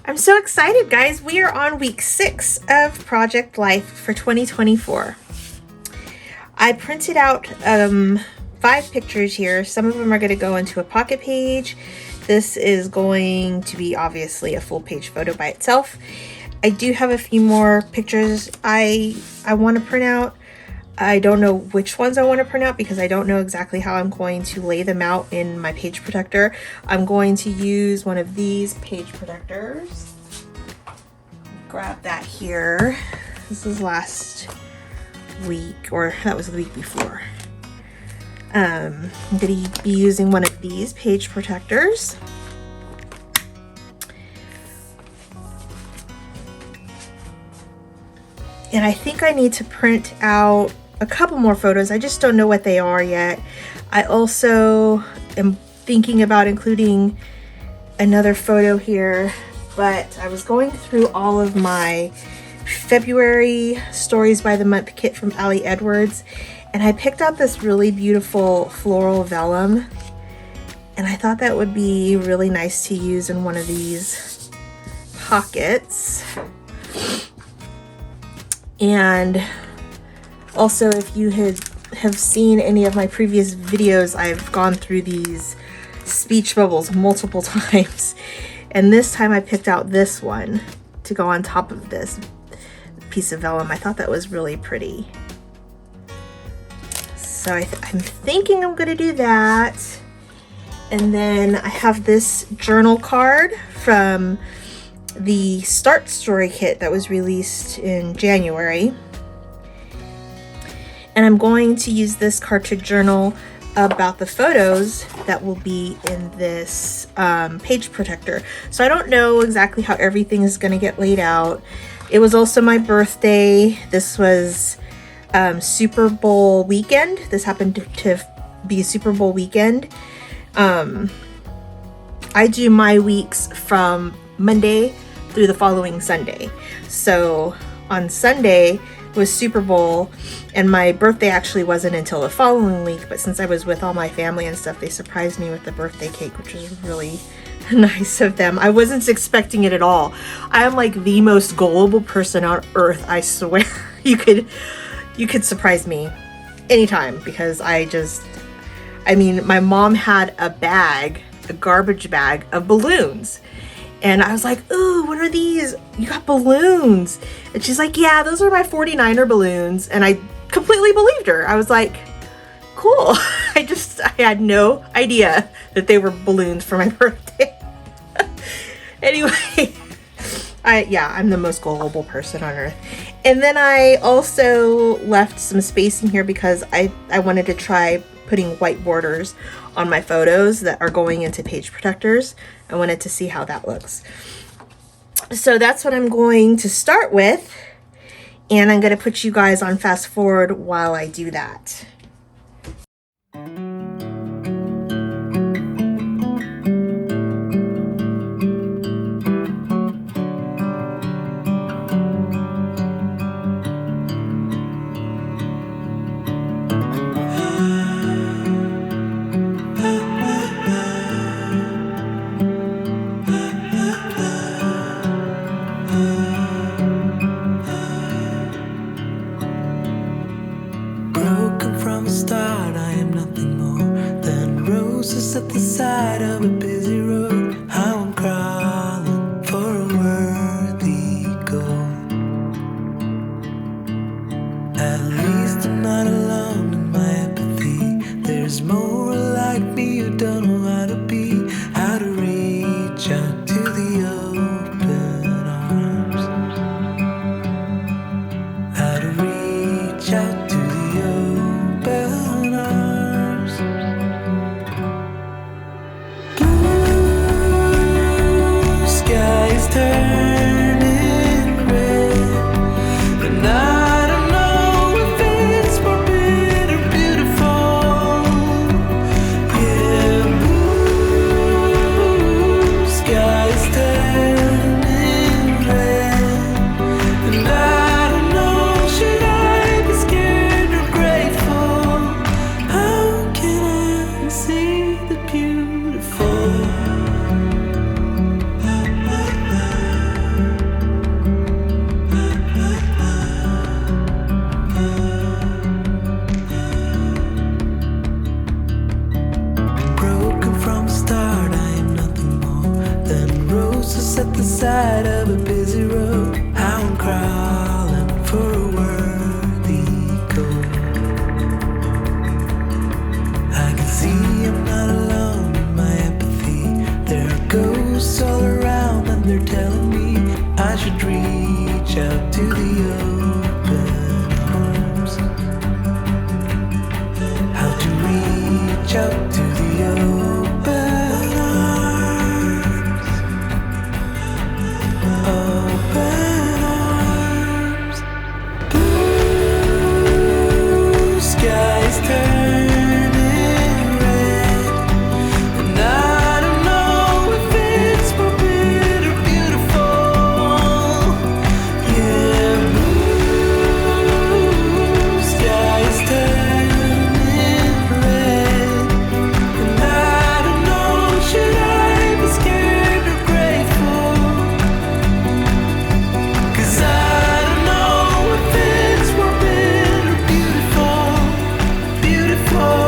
I'm so excited, guys. We are on week 6 of Project Life for 2024. I printed out 5 pictures here. Some of them are going to go into a pocket page. This is going to be obviously a full page photo by itself. I do have a few more pictures I want to print out. I don't know which ones I want to print out because I don't know exactly how I'm going to lay them out in my page protector. I'm going to use one of these page protectors. Grab that here. This is last week, or that was the week before. I'm going to be using one of these page protectors. And I think I need to print out a couple more photos. I just don't know what they are yet. I also am thinking about including another photo here, but I was going through all of my February Stories by the Month kit from Ali Edwards, and I picked out this really beautiful floral vellum, and I thought that would be really nice to use in one of these pockets. And also, if you have seen any of my previous videos, I've gone through these speech bubbles multiple times. And this time I picked out this one to go on top of this piece of vellum. I thought that was really pretty. So I'm thinking I'm gonna do that. And then I have this journal card from the Start Story kit that was released in January. And I'm going to use this card to journal about the photos that will be in this page protector. So I don't know exactly how everything is going to get laid out. It was also my birthday. This was Super Bowl weekend. This happened to be Super Bowl weekend. I do my weeks from Monday through the following Sunday. So on Sunday was Super Bowl, and my birthday actually wasn't until the following week, but since I was with all my family and stuff, they surprised me with the birthday cake, which was really nice of them. I wasn't expecting it at all. I am like the most gullible person on earth, I swear. You could surprise me anytime, because I mean, my mom had a garbage bag of balloons. And I was like, ooh, what are these? You got balloons. And she's like, yeah, those are my 49er balloons. And I completely believed her. I was like, cool. I had no idea that they were balloons for my birthday. Anyway, I'm the most gullible person on earth. And then I also left some space in here because I wanted to try putting white borders on my photos that are going into page protectors. I wanted to see how that looks. So that's what I'm going to start with, and I'm going to put you guys on fast forward while I do that. At the side of a busy road, how I'm crawling for a worthy goal. At least I'm not alone in my empathy. There's more like me who don't know how to be, how to reach out to the open arms, how to reach out to the open arms. Blue reach out to the open arms? How to reach out to the open arms? Open arms. Blue skies turning red, and I don't know if it's for good or beautiful. Yeah, blue skies turning red, and I don't know, should I be scared or grateful? 'Cause I don't know if it's forbidden or beautiful, beautiful.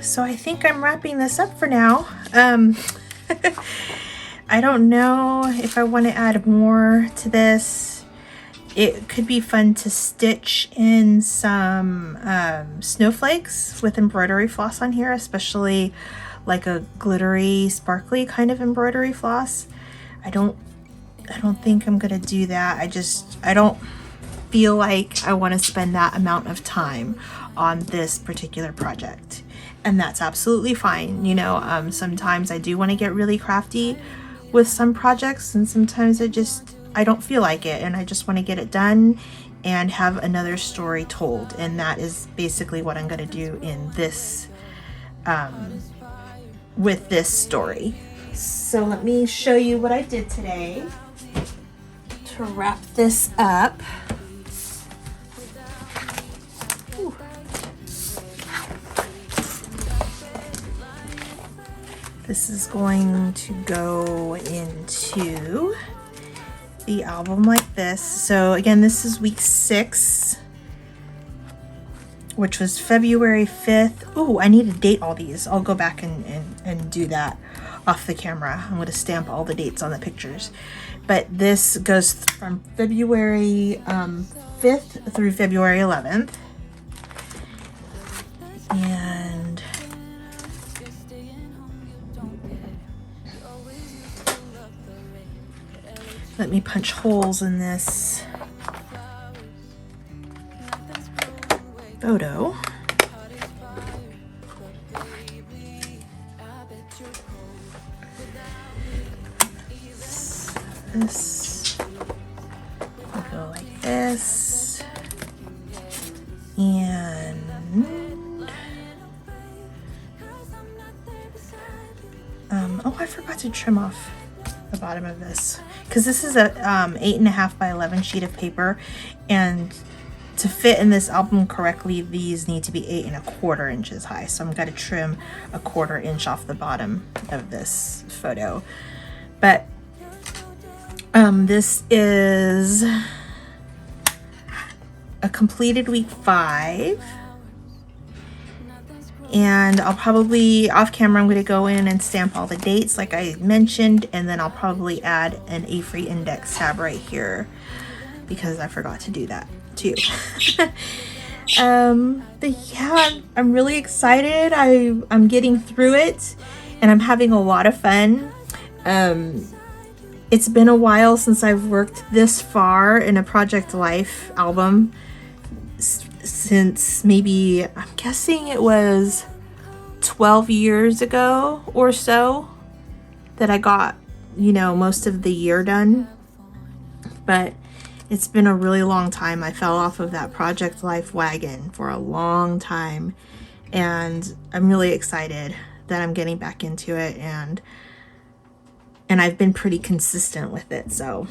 So I think I'm wrapping this up for now. I don't know if I want to add more to this. It could be fun to stitch in some snowflakes with embroidery floss on here, especially like a glittery, sparkly kind of embroidery floss. I don't think I'm gonna do that. I don't feel like I want to spend that amount of time on this particular project. And that's absolutely fine. You know, sometimes I do want to get really crafty with some projects, and sometimes I don't feel like it, and I just want to get it done and have another story told. And that is basically what I'm going to do in this, with this story. So let me show you what I did today to wrap this up. Ooh. This is going to go into the album like this. So again, this is week 6, which was February 5th. Oh, I need to date all these. I'll go back and do that off the camera. I'm going to stamp all the dates on the pictures. But this goes from February 5th through February 11th. And let me punch holes in this photo. this will go like this. And oh, I forgot to trim off the bottom of this because this is a 8.5 by 11 sheet of paper, and to fit in this album correctly, these need to be 8.25 inches high. So I'm going to trim 1/4 inch off the bottom of this photo. But this is a completed week 5. And I'll probably, off camera, I'm going to go in and stamp all the dates like I mentioned, and then I'll probably add an A-free index tab right here because I forgot to do that too. But yeah, I'm really excited. I'm getting through it and I'm having a lot of fun. It's been a while since I've worked this far in a Project Life album, since maybe, I'm guessing it was 12 years ago or so that I got, you know, most of the year done. But it's been a really long time. I fell off of that Project Life wagon for a long time, and I'm really excited that I'm getting back into it, and I've been pretty consistent with it. So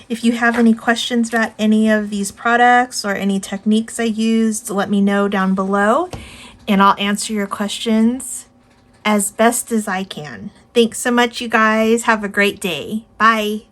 if you have any questions about any of these products or any techniques I used, let me know down below and I'll answer your questions as best as I can. Thanks so much, you guys. Have a great day. Bye.